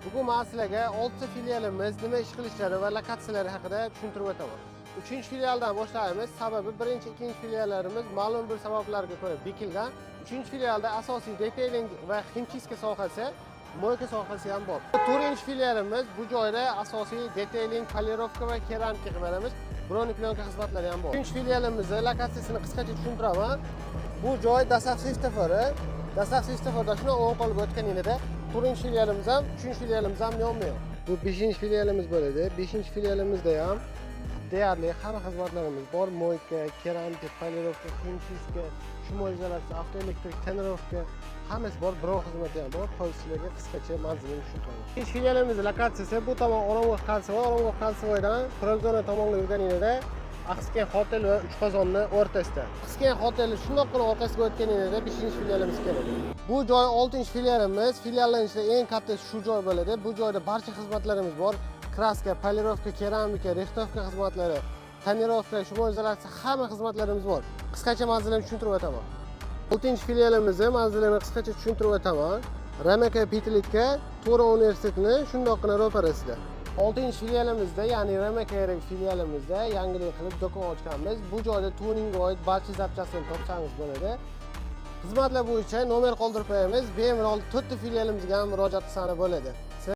Bugun men sizlarga 6 filialimiz nima ish qilishlari va lokatsiyalari haqida tushuntirib o'taman. 3-filialdan boshlaymiz. Sababi 1-2 filiallarimiz ma'lum bir sabablarga ko'ra bekilgan. 3-filialda asosiy detailing va himchiska sohasi, mo'yka sohasi ham bor. 4-filialimiz bu joyda asosiy detailing, polirovka va keramika qilib beramiz. Broni plyonka xizmatlari ham bor. 3-filialimizning lokatsiyasini qisqacha tushuntiraman. Bu joy Dasax svetoforda. Dasax svetoforda shuni o'ng qo'lga o'tganingizda 4-filialimiz ham, 3-filialimiz ham yonma-yon. Bu 5-filialimiz bo'ladi. 5-filialimizda ham deyarli hamma xizmatlarimiz bor. Mo'yka, keramika, polirovka, himchiska, shumol izolyatsiya, avtoelektrik, tonirovka hammasi bor. Biror xizmati ham bor. Qo'yishlarga qisqacha manzilini tushuntiraman. 5-filialimizning lokatsiyasi bu tomon Oromgoh Qalsivoy, Oromgoh Qalsivoydan Prodzona tomonga yurganingizda Axsken Hotel va Uchqozonni o'rtasida. Axsken Hotel shundoqqina orqasiga o'tganingizda 5-filialimiz keladi. Bu joy 6-filialimiz. Filiallanishda eng kattasi shu joy bo'ladi. Bu joyda barcha xizmatlarimiz bor. Kraska, polirovka, keramika, rixtovka xizmatlari, tonirovka, shumol izolyatsiya hamma xizmatlarimiz bor. Qisqacha manzilini tushuntirib o'taman. 6-filialimizning manzilini qisqacha tushuntirib o'taman. Ramaka Pitlitka To'ra universitetining shundoqqina ro'parasida. 6-filialimizda, ya'ni Ramaka filialimizda yangilik qilib do'kon ochganmiz. Bu joyda turingga oid barcha zapchastani topsangiz bo'ladi. Xizmatlar bo'yicha nomer qoldirib qo'yamiz. Bemalol 4 filialimizga ham murojaat qilsangiz bo'ladi.